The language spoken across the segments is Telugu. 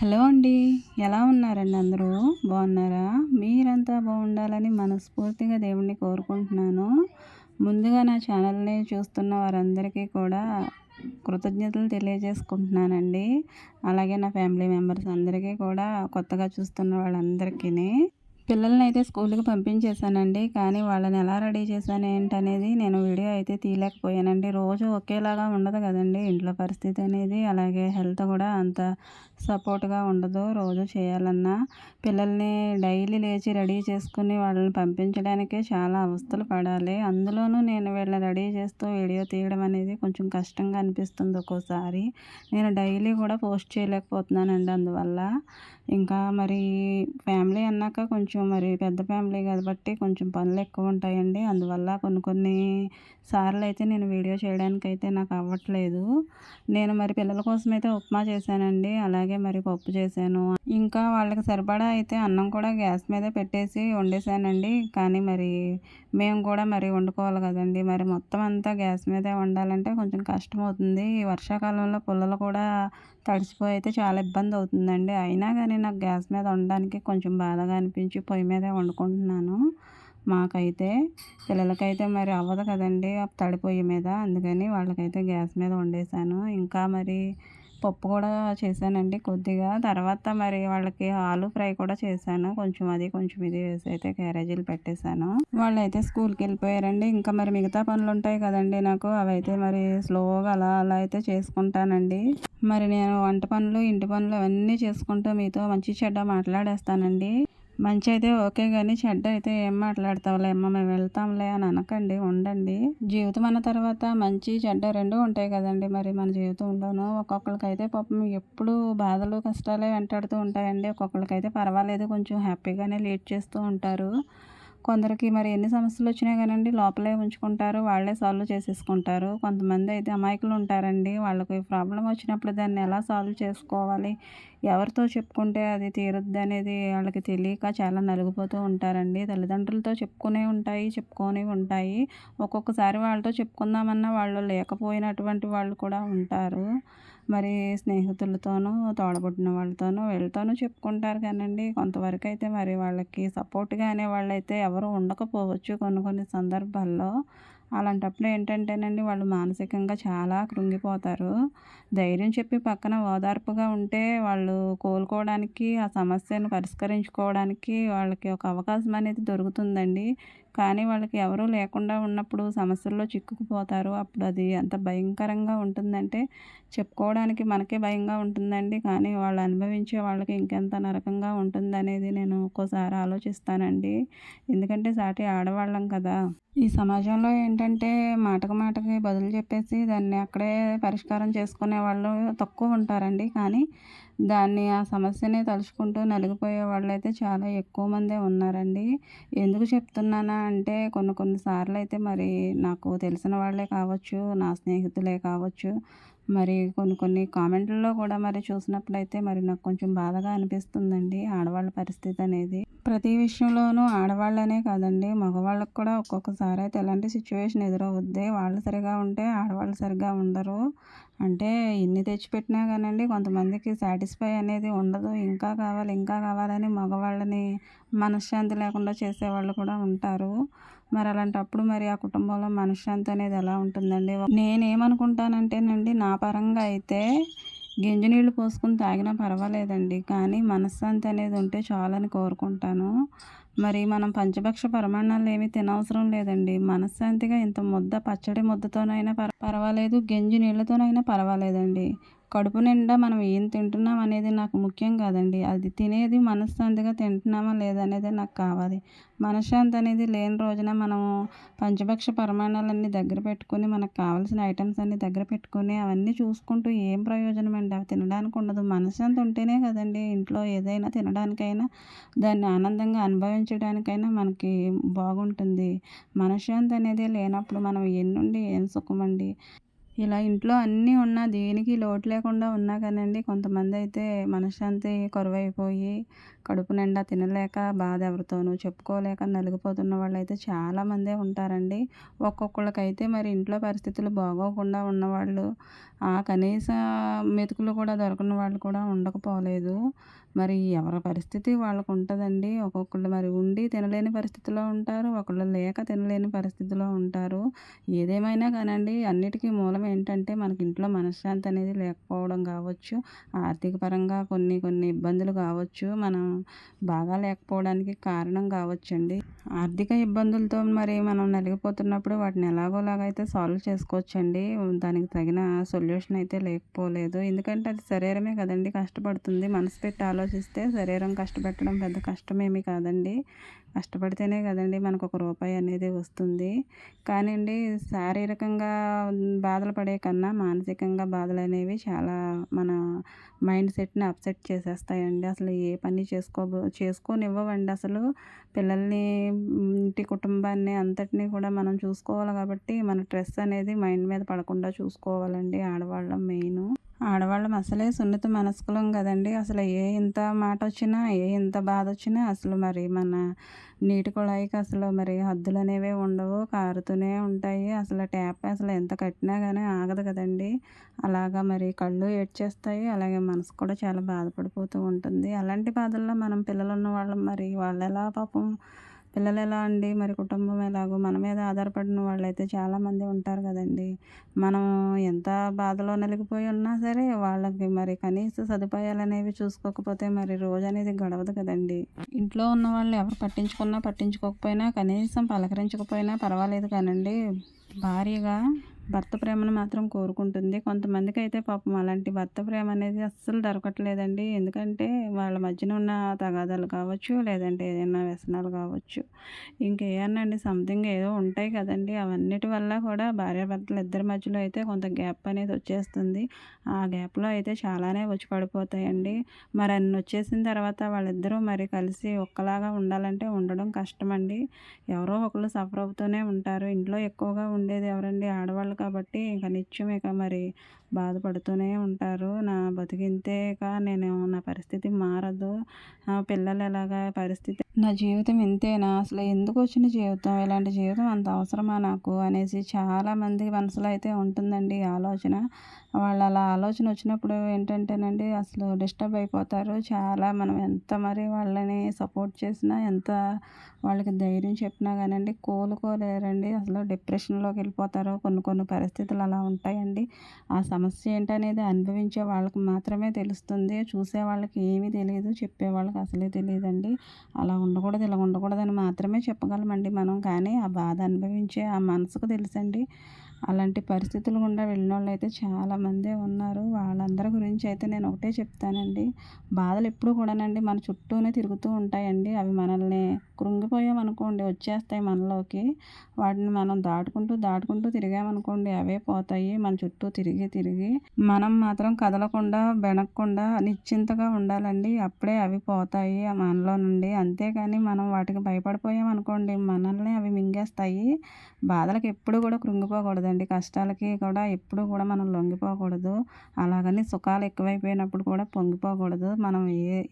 హలో అండి. ఎలా ఉన్నారండి అందరూ? బాగున్నారా? మీరంతా బాగుండాలని మనస్ఫూర్తిగా దేవుడిని కోరుకుంటున్నాను. ముందుగా నా ఛానల్‌ని చూస్తున్న వారందరికీ కూడా కృతజ్ఞతలు తెలియజేసుకుంటున్నానండి. అలాగే నా ఫ్యామిలీ మెంబర్స్ అందరికీ కూడా కొత్తగా చూస్తున్న వాళ్ళందరికీని. పిల్లలనైతే స్కూలుకి పంపించేశానండి. కానీ వాళ్ళని ఎలా రెడీ చేశాను ఏంటనేది నేను వీడియో అయితే తీయలేకపోయానండి. రోజు ఒకేలాగా ఉండదు కదండీ ఇంట్లో పరిస్థితి అనేది. అలాగే హెల్త్ కూడా అంత సపోర్ట్‌గా ఉండదు రోజు చేయాలన్నా. పిల్లల్ని డైలీ లేచి రెడీ చేసుకొని వాళ్ళని పంపించడానికే చాలా అవస్థలు పడాలి. అందులోనూ నేను వీళ్ళని రెడీ చేస్తూ వీడియో తీయడం అనేది కొంచెం కష్టంగా అనిపిస్తుంది ఒక్కోసారి. నేను డైలీ కూడా పోస్ట్ చేయలేకపోతున్నానండి అందువల్ల. ఇంకా మరి ఫ్యామిలీ అన్నాక కొంచెం మరి పెద్ద ఫ్యామిలీ కాబట్టి కొంచెం పనులెక్కువ ఉంటాయండి. అందువల్ల కొన్ని సార్లయితే నేను వీడియో చేయడానికైతే నాకు అవ్వట్లేదు. నేను మరి పిల్లల కోసమైతే ఉప్మా చేశానండి. అలాగే మరి పప్పు చేశాను. ఇంకా వాళ్ళకి సరిపడా అయితే అన్నం కూడా గ్యాస్ మీదే పెట్టేసి వండేశానండి. కానీ మరి మేము కూడా మరి వండుకోవాలి కదండీ! మరి మొత్తం అంతా గ్యాస్ మీదే వండాలంటే కొంచెం కష్టమవుతుంది. ఈ వర్షాకాలంలో పుల్లలు కూడా తడిసిపోయి అయితే చాలా ఇబ్బందవుతుందండి. అయినా గానీ నాకు గ్యాస్ మీద వండడానికి కొంచెం బాధగా అనిపించి పొయ్యి మీదే వండుకుంటున్నాను. మాకైతే పిల్లలకైతే మరి అవ్వదు కదండీ! తడి పొయ్యి మీద. అందుకని వాళ్ళకైతే గ్యాస్ మీద వండేశాను. ఇంకా మరి పప్పు కూడా చేశానండి కొద్దిగా. తర్వాత మరి వాళ్ళకి ఆలు ఫ్రై కూడా చేశాను. కొంచెం అది, కొంచెం ఇది వేసి అయితే క్యారేజీలు పెట్టేశాను. వాళ్ళైతే స్కూల్‌కి వెళ్ళిపోయారండి. ఇంకా మరి మిగతా పనులుంటాయి కదండీ నాకు. అవైతే మరి స్లోగా అలా అలా అయితే చేసుకుంటానండి. మరి నేను వంట పనులు, ఇంటి పనులు అవన్నీ చేసుకుంటూ మీతో మంచి చెడ్డ మాట్లాడేస్తానండి. మంచి అయితే ఓకే గానీ, చెడ్డ అయితే ఏం మాట్లాడతావులే అమ్మ మేము వెళ్తాంలే అని అనకండి. ఉండండి. జీవితం అన్న తర్వాత మంచి, చెడ్డ 2 ఉంటాయి కదండీ! మరి మన జీవితంలోనూ. ఒక్కొక్కళ్ళకైతే పాపం ఎప్పుడూ బాధలు, కష్టాలే వెంటాడుతూ ఉంటాయండి. ఒక్కొక్కళ్ళకైతే పర్వాలేదు కొంచెం హ్యాపీగానే లీడ్ చేస్తూ ఉంటారు. కొందరికి మరి ఎన్ని సమస్యలొచ్చినా గానండి లోపలే ఉంచుకుంటారు. వాళ్ళే సాల్వ్ చేసేసుకుంటారు. కొంతమందయితే అమాయకులు ఉంటారండి. వాళ్ళకి ప్రాబ్లమ్ వచ్చినప్పుడు దాన్ని ఎలా సాల్వ్ చేసుకోవాలి, ఎవరితో చెప్పుకుంటే అది తీరుద్దనేది వాళ్ళకి తెలియక చాలా నలిగిపోతూ ఉంటారండి. తల్లిదండ్రులతో చెప్పుకోనివి ఉంటాయి. ఒక్కొక్కసారి వాళ్ళతో చెప్పుకుందామన్నా వాళ్ళు లేకపోయినటువంటి వాళ్ళు కూడా ఉంటారు. మరి స్నేహితులతోనూ, తోడబుట్టిన వాళ్ళతోనూ వీళ్ళతోనూ చెప్పుకుంటారు కానండి, కొంతవరకైతే మరి వాళ్ళకి సపోర్ట్‌గా అనేవాళ్ళైతే ఎవరు ఉండకపోవచ్చు కొన్ని సందర్భాల్లో. అలాంటప్పుడు ఏంటంటేనండి వాళ్ళు మానసికంగా చాలా కృంగిపోతారు. ధైర్యం చెప్పి పక్కన ఓదార్పుగా ఉంటే వాళ్ళు కోలుకోవడానికి, ఆ సమస్యను పరిష్కరించుకోవడానికి వాళ్ళకి ఒక అవకాశం అనేది దొరుకుతుందండి. కానీ వాళ్ళకి ఎవరూ లేకుండా ఉన్నప్పుడు సమస్యల్లో చిక్కుకుపోతారు. అప్పుడు అది ఎంత భయంకరంగా ఉంటుందంటే చెప్పుకోవడానికి మనకే భయంగా ఉంటుందండి. కానీ వాళ్ళు అనుభవించే వాళ్ళకి ఇంకెంత నరకంగా ఉంటుందనేది నేను ఒక్కోసారి ఆలోచిస్తానండి. ఎందుకంటే సాటి ఆడవాళ్ళం కదా! ఈ సమాజంలో ఏంటంటే మాటకు మాటకి బదులు చెప్పేసి దాన్ని అక్కడే పరిష్కారం చేసుకునేవాళ్ళు తక్కువ ఉంటారండి. కానీ ఆ సమస్యని తలుచుకుంటూ నలిగిపోయే వాళ్ళైతే చాలా ఎక్కువ మందే ఉన్నారండి. ఎందుకు చెప్తున్నానా అంటే కొన్ని సార్లయితే మరి నాకు తెలిసిన వాళ్ళే కావచ్చు, నా స్నేహితులే కావచ్చు, మరి కొన్ని కామెంట్‌ల్లో కూడా మరి చూసినప్పుడైతే మరి నాకు కొంచెం బాధగా అనిపిస్తుందండి ఆడవాళ్ళ పరిస్థితి అనేది. ప్రతి విషయంలోనూ ఆడవాళ్ళనే కాదండి, మగవాళ్ళకి కూడా ఒక్కొక్కసారి అయితే ఎలాంటి సిచ్యువేషన్ ఎదురవుద్ది. వాళ్ళు సరిగ్గా ఉంటే ఆడవాళ్ళు సరిగ్గా ఉండరు. అంటే ఎన్ని తెచ్చిపెట్టినా కానండి కొంతమందికి సాటిస్ఫై అనేది ఉండదు. ఇంకా కావాలని మగవాళ్ళని మనశ్శాంతి లేకుండా చేసేవాళ్ళు కూడా ఉంటారు. మరి అలాంటప్పుడు మరి ఆ కుటుంబంలో మనశ్శాంతి అనేది ఎలా ఉంటుందండి? నేనేమనుకుంటానంటేనండి, నా పరంగా అయితే గెంజి నీళ్ళు పోసుకొని తాగినా పర్వాలేదండి. కానీ మనశ్శాంతి అనేది ఉంటే చాలని కోరుకుంటాను. మరి మనం పంచభక్ష పరమాన్నాలు ఏమీ తినవసరం లేదండి. మనశ్శాంతిగా ఇంత ముద్ద పచ్చడి ముద్దతోనైనా పర్వాలేదు, గెంజి నీళ్ళతోనైనా పర్వాలేదండి. కడుపు నిండా మనం ఏం తింటున్నాం అనేది నాకు ముఖ్యం కాదండి. అది తినేది మనశ్శాంతిగా తింటున్నామా లేదా అనేదే నాకు కావాలి. మనశ్శాంతి అనేది లేని రోజున మనము పంచభక్ష పరమాణాలన్నీ దగ్గర పెట్టుకొని, మనకు కావాల్సిన ఐటెమ్స్ అన్నీ దగ్గర పెట్టుకొని, అవన్నీ చూసుకుంటూ ఏం ప్రయోజనం అండి? అవి తినడానికి ఉండదు. మనశ్శాంతి ఉంటేనే కదండీ ఇంట్లో ఏదైనా తినడానికైనా, దాన్ని ఆనందంగా అనుభవించడానికైనా మనకి బాగుంటుంది. మనశ్శాంతి అనేది లేనప్పుడు మనం ఎన్నుండి ఏం సుఖమండి? ఇలా ఇంట్లో అన్నీ ఉన్నా దేనికి లోటు లేకుండా ఉన్నా కానండి కొంతమందయితే మనశ్శాంతి కరువైపోయి, కడుపు నిండా తినలేక బాధ ఎవరితోనూ చెప్పుకోలేక నలిగిపోతున్న వాళ్ళైతే చాలామందే ఉంటారండి. ఒక్కొక్కళ్ళకైతే మరి ఇంట్లో పరిస్థితులు బాగోకుండా ఉన్నవాళ్ళు, ఆ కనీస మెతుకులు కూడా దొరకని వాళ్ళు కూడా ఉండకపోలేదు. మరి ఎవరి పరిస్థితి వాళ్ళకుంటదండి. ఒక్కొక్కళ్ళు మరి ఉండి తినలేని పరిస్థితిలో ఉంటారు. ఒకళ్ళు లేక తినలేని పరిస్థితిలో ఉంటారు. ఏదేమైనా కానండి అన్నిటికీ మూలం ఏంటంటే మనకి ఇంట్లో మనశ్శాంతి అనేది లేకపోవడం కావచ్చు, ఆర్థిక పరంగా కొన్ని కొన్ని ఇబ్బందులు కావచ్చు, మనం బాగా లేకపోవడానికి కారణం కావచ్చండి. ఆర్థిక ఇబ్బందులతో మరి మనం నలిగిపోతున్నప్పుడు వాటిని ఎలాగోలాగైతే సాల్వ్ చేసుకోవచ్చండి. దానికి తగిన సొల్యూషన్ అయితే లేకపోలేదు. ఎందుకంటే అది శరీరమే కదండి కష్టపడుతుంది. మనసు పెట్టి ఆలోచిస్తే శరీరం కష్టపెట్టడం పెద్ద కష్టమేమీ కాదండి. కష్టపడితేనే కదండి మనకు ఒక రూపాయి అనేది వస్తుంది. కానివ్వండి శారీరకంగా బాధలు పడే కన్నా మానసికంగా బాధలు అనేవి చాలా మన మైండ్ సెట్ని అప్సెట్ చేసేస్తాయండి. అసలు ఏ పని చేసుకోనివ్వవండి అసలు. పిల్లల్ని ఇంటి కుటుంబాన్ని అంతటినీ కూడా మనం చూసుకోవాలి కాబట్టి మన స్ట్రెస్ అనేది మైండ్ మీద పడకుండా చూసుకోవాలండి ఆడవాళ్ళం మెయిన్. ఆడవాళ్ళం అసలే సున్నిత మనస్కులం కదండి. అసలు ఏ ఇంత మాట వచ్చినా ఏ ఇంత బాధ వచ్చినా అసలు మరి మన నీటి కుళాయికి అసలు మరి హద్దులు అనేవే ఉండవు, కారుతూనే ఉంటాయి. అసలు ట్యాప్ అసలు ఎంత కట్టినా కానీ ఆగదు కదండి. అలాగా మరి కళ్ళు ఏడ్చేస్తాయి, అలాగే మనసు కూడా చాలా బాధపడిపోతూ ఉంటుంది. అలాంటి బాధల్లో మనం పిల్లలు ఉన్న వాళ్ళం మరి వాళ్ళు ఎలా పాపం, పిల్లలు ఎలా అండి మరి కుటుంబం ఎలాగో మన మీద ఆధారపడిన వాళ్ళైతే చాలామంది ఉంటారు కదండి. మనం ఎంత బాధలో నలిగిపోయి ఉన్నా సరే వాళ్ళకి మరి కనీస సదుపాయాలు అనేవి చూసుకోకపోతే మరి రోజు అనేది గడవదు కదండి. ఇంట్లో ఉన్న వాళ్ళు ఎవరు పట్టించుకున్నా పట్టించుకోకపోయినా కనీసం పలకరించకపోయినా పర్వాలేదు కానండి, భార్యగా భర్త ప్రేమను మాత్రం కోరుకుంటుంది. కొంతమందికైతే పాపం అలాంటి భర్త ప్రేమ అనేది అస్సలు దొరకట్లేదండి. ఎందుకంటే వాళ్ళ మధ్యన ఉన్న తగాదాలు కావచ్చు, లేదంటే ఏదైనా వ్యసనాలు కావచ్చు, ఇంకేమన్నా సంథింగ్ ఏదో ఉంటాయి కదండీ. అవన్నిటి వల్ల కూడా భార్యాభర్తలు ఇద్దరి మధ్యలో అయితే కొంత గ్యాప్ అనేది వచ్చేస్తుంది. ఆ గ్యాప్‌లో అయితే చాలానే వచ్చి పడిపోతాయండి. మరి అన్ని వచ్చేసిన తర్వాత వాళ్ళిద్దరూ మరి కలిసి ఒక్కలాగా ఉండాలంటే ఉండడం కష్టమండి. ఎవరో ఒకళ్ళు సఫర్ అవుతూనే ఉంటారు. ఇంట్లో ఎక్కువగా ఉండేది ఎవరండి? ఆడవాళ్ళు కాబట్టి ఇక నిత్యం ఇక మరి బాధపడుతూనే ఉంటారు. నా బతుకింతే, ఇక నా పరిస్థితి మారదు. పిల్లలు ఎలాగా పరిస్థితి, నా జీవితం ఇంతేనా, అసలు ఎందుకు వచ్చిన జీవితం, ఇలాంటి జీవితం అంత అవసరమా నాకు అనేసి చాలామంది మనసులో అయితే ఉంటుందండి ఈ ఆలోచన. వాళ్ళు అలా ఆలోచన వచ్చినప్పుడు ఏంటంటేనండి అసలు డిస్టర్బ్ అయిపోతారు చాలా. మనం ఎంత మరి వాళ్ళని సపోర్ట్ చేసినా, ఎంత వాళ్ళకి ధైర్యం చెప్పినా కానండి కోలుకోలేరండి. అసలు డిప్రెషన్లోకి వెళ్ళిపోతారు. కొన్ని కొన్ని పరిస్థితులు అలా ఉంటాయండి. ఆ సమస్య ఏంటనేది అనుభవించే వాళ్ళకి మాత్రమే తెలుస్తుంది. చూసే వాళ్ళకి ఏమీ తెలియదు, చెప్పే వాళ్ళకి అసలే తెలియదండి. అలా ఉండకూడదు, ఇలా ఉండకూడదని మాత్రమే చెప్పగలమండి మనం. కానీ ఆ బాధ అనుభవించే ఆ మనసుకు తెలుసండి. అలాంటి పరిస్థితులు గుండా వెళ్ళినోళ్ళైతే చాలామందే ఉన్నారు. వాళ్ళందరి గురించి అయితే నేను ఒకటే చెప్తానండి. బాధలు ఎప్పుడు కూడానండి మన చుట్టూనే తిరుగుతూ ఉంటాయండి. అవి మనల్ని కృంగిపోయామనుకోండి వచ్చేస్తాయి మనలోకి. వాటిని మనం దాటుకుంటూ దాటుకుంటూ తిరిగామనుకోండి అవే పోతాయి మన చుట్టూ తిరిగి తిరిగి. మనం మాత్రం కదలకుండా బెనక్కుండా నిశ్చింతగా ఉండాలండి. అప్పుడే అవి పోతాయి మనలో నుండి. అంతేగాని మనం వాటికి భయపడిపోయామనుకోండి మనల్ని అవి మింగేస్తాయి. బాధలకు ఎప్పుడు కూడా కృంగిపోకూడదండి. కష్టాలకి కూడా ఎప్పుడు కూడా మనం లొంగిపోకూడదు. అలాగని సుఖాలు ఎక్కువైపోయినప్పుడు కూడా పొంగిపోకూడదు. మనం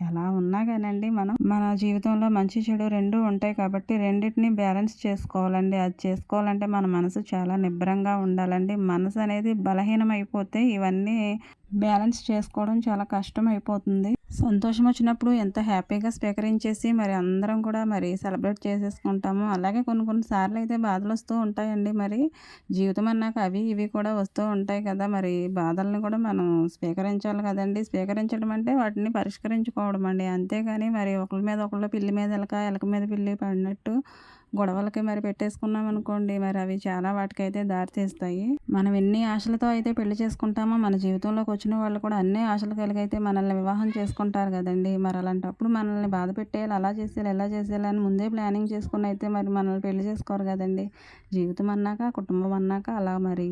ఎలా ఉన్నా కానండి మనం మన జీవితంలో మంచి చెడు రెండూ ఉంటాయి కాబట్టి రెండిటిని బ్యాలెన్స్ చేసుకోవాలండి. అది చేసుకోవాలంటే మన మనసు చాలా నిబ్బరంగా ఉండాలండి. మనసు అనేది బలహీనం అయిపోతే ఇవన్నీ బ్యాలెన్స్ చేసుకోవడం చాలా కష్టం అయిపోతుంది. సంతోషం వచ్చినప్పుడు ఎంతో హ్యాపీగా స్వీకరించేసి మరి అందరం కూడా మరి సెలబ్రేట్ చేసేసుకుంటాము. అలాగే కొన్ని కొన్ని సార్లు అయితే బాధలు వస్తూ ఉంటాయండి. మరి జీవితం అన్నాక అవి ఇవి కూడా వస్తూ ఉంటాయి కదా. మరి బాధల్ని కూడా మనం స్వీకరించాలి కదండి. స్వీకరించడం అంటే వాటిని పరిష్కరించుకోవడం అండి. అంతేగాని మరి ఒకళ్ళ మీద ఒకళ్ళు పిల్లి మీద ఎలక, ఎలక మీద పిల్లి పడినట్టు గొడవలకి మరి పెట్టేసుకున్నాం అనుకోండి మరి అవి చాలా వాటికైతే దారి తీస్తాయి. మనం ఎన్ని ఆశలతో అయితే పెళ్లి చేసుకుంటామో మన జీవితంలోకి వచ్చిన వాళ్ళు కూడా అన్ని ఆశలు కలిగైతే మనల్ని వివాహం చేసుకుంటారు కదండి. మరి అలాంటప్పుడు మనల్ని బాధ పెట్టేయాలి, అలా చేసేయాలి, ఎలా చేసేయాలి అని ముందే ప్లానింగ్ చేసుకుని అయితే మరి మనల్ని పెళ్లి చేసుకోరు కదండి. జీవితం అన్నాక, కుటుంబం అన్నాక అలా మరి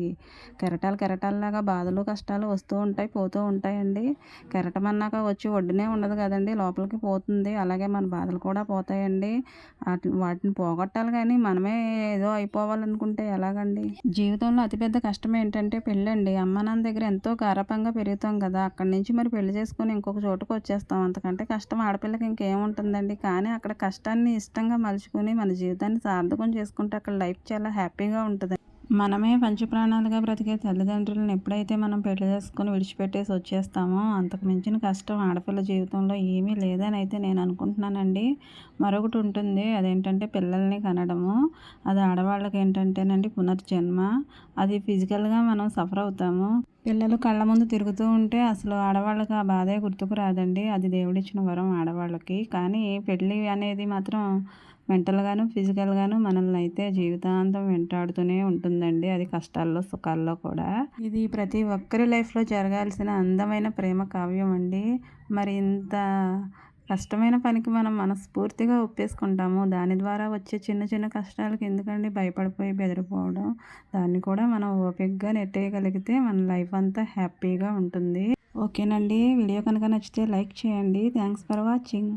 కెరటాల్లాగా బాధలు కష్టాలు వస్తూ ఉంటాయి, పోతూ ఉంటాయండి. కెరటం అన్నాక వచ్చి ఒడ్డునే ఉండదు కదండి, లోపలికి పోతుంది. అలాగే మన బాధలు కూడా పోతాయండి. వాటిని పోగొట్టాలి పోగొట్టాలి కానీ మనమే ఏదో అయిపోవాలనుకుంటే ఎలాగండి? జీవితంలో అతిపెద్ద కష్టం ఏంటంటే పెళ్ళండి. అమ్మ నాన్న దగ్గర ఎంతో గారాబంగా పెరుగుతాం కదా! అక్కడి నుంచి మరి పెళ్లి చేసుకొని ఇంకొక చోటుకి వచ్చేస్తాం. అంతకంటే కష్టం ఆడపిల్లకి ఇంకేముంటుందండి. కానీ అక్కడ కష్టాన్ని ఇష్టంగా మలుచుకొని మన జీవితాన్ని సార్థకం చేసుకుంటే అక్కడ లైఫ్ చాలా హ్యాపీగా ఉంటది. మనమే పంచప్రాణాలుగా బ్రతికే తల్లిదండ్రులను ఎప్పుడైతే మనం పెళ్లి చేసుకొని విడిచిపెట్టేసి వచ్చేస్తామో అంతకు మించిన కష్టం ఆడపిల్ల జీవితంలో ఏమీ లేదని అయితే నేను అనుకుంటున్నానండి. మరొకటి ఉంటుంది, అదేంటంటే పిల్లల్ని కనడము. అది ఆడవాళ్ళకి ఏంటంటేనండి పునర్జన్మ. అది ఫిజికల్గా మనం సఫర్ అవుతాము. పిల్లలు కళ్ళ ముందు తిరుగుతూ ఉంటే అసలు ఆడవాళ్ళకి ఆ బాధే గుర్తుకు రాదండి. అది దేవుడిచ్చిన వరం ఆడవాళ్ళకి. కానీ పెళ్ళి అనేది మాత్రం మెంటల్గాను ఫిజికల్గాను మనల్ని అయితే జీవితాంతం వెంటాడుతూనే ఉంటుందండి. అది కష్టాల్లో సుఖాల్లో కూడా. ఇది ప్రతి ఒక్కరి లైఫ్లో జరగాల్సిన అందమైన ప్రేమ కావ్యం అండి. మరి ఇంత కష్టమైన పనికి మనం మనస్ఫూర్తిగా ఒప్పేసుకుంటాము. దాని ద్వారా వచ్చే చిన్న చిన్న కష్టాలకి ఎందుకండి భయపడిపోయి బెదిరిపోవడం. దాన్ని కూడా మనం ఓపికగా నెట్టేయగలిగితే మన లైఫ్ అంతా హ్యాపీగా ఉంటుంది. ఓకేనండి, వీడియో కనుక నచ్చితే లైక్ చేయండి. Thanks for watching.